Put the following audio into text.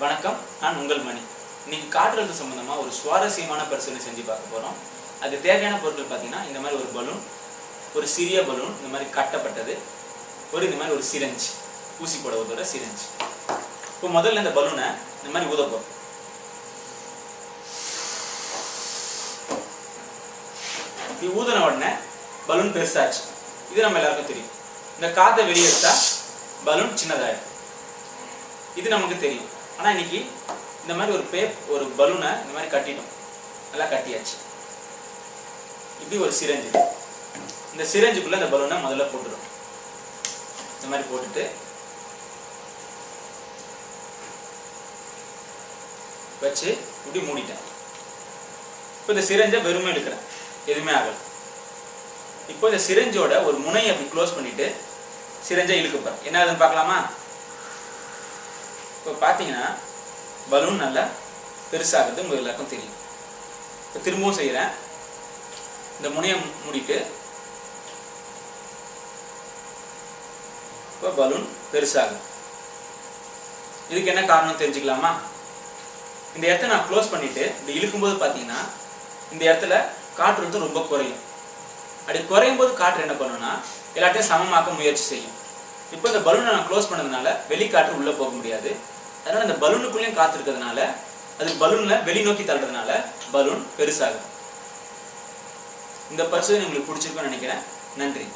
வணக்கம், நான் உங்கள் மணி. இன்னைக்கு காற்றழுத்த சம்பந்தமா ஒரு சுவாரஸ்யமான பரிசோதனை செஞ்சு பார்க்க போறோம். அதுக்கு தேவையான பொருட்கள் பார்த்தீங்கன்னா, இந்த மாதிரி ஒரு பலூன், ஒரு சிறிய பலூன் இந்த மாதிரி கட்டப்பட்டது, இந்த மாதிரி ஒரு சிரஞ்ச், ஊசி போடுவதோட சிரஞ்ச். இப்போ முதல்ல இந்த பலூனை இந்த மாதிரி ஊத போறோம். இது ஊதின உடனே பலூன் பெருசாச்சு. இது நம்ம எல்லாருக்கும் தெரியும். இந்த காற்றை வெளியெடுத்தா பலூன் சின்னதாயிடும். இது நமக்கு தெரியும். ஆனால் இன்னைக்கு இந்த மாதிரி ஒரு பலூனை இந்த மாதிரி கட்டிட்டோம். நல்லா கட்டியாச்சு. இப்படி ஒரு சிரஞ்சு, இந்த சிரஞ்சுக்குள்ள இந்த பலூனை முதல்ல போட்டுடும். இந்த மாதிரி போட்டுட்டு வச்சு இப்படி மூடிட்டேன். இப்போ இந்த சிரஞ்சை வெறுமை எடுக்கிறேன், எதுவுமே ஆகல. இப்போ இந்த சிரஞ்சோட ஒரு முனையை அப்படி க்ளோஸ் பண்ணிட்டு சிரஞ்சை இழுக்கப்பேன். என்ன ஆகுதுன்னு பார்க்கலாமா? இப்போ பார்த்தீங்கன்னா பலூன் நல்லா பெருசாகிறது உங்களுக்கு எல்லாருக்கும் தெரியும். இப்போ திரும்பவும் செய்கிறேன். இந்த முனையை மூடிட்டு இப்போ பலூன் பெருசாகும். இதுக்கு என்ன காரணம் தெரிஞ்சுக்கலாமா? இந்த இடத்த நான் க்ளோஸ் பண்ணிட்டு இப்படி இழுக்கும்போது பார்த்தீங்கன்னா இந்த இடத்துல காற்றழுத்தம் ரொம்ப குறையும். அப்படி குறையும் போது காற்று என்ன பண்ணுன்னா எல்லாத்தையும் சமமாக்க முயற்சி செய்யும். இப்போ இந்த பலூனை நான் க்ளோஸ் பண்ணதுனால வெளிக்காற்று உள்ளே போக முடியாது. அதனால இந்த பலூனுக்குள்ளேயும் காற்று இருக்கிறதுனால அது பலூன்ல வெளிநோக்கி தள்ளுறதுனால பலூன் பெருசாகும். இந்த பரிசோதனை உங்களுக்கு பிடிச்சிருக்குன்னு நினைக்கிறேன். நன்றி.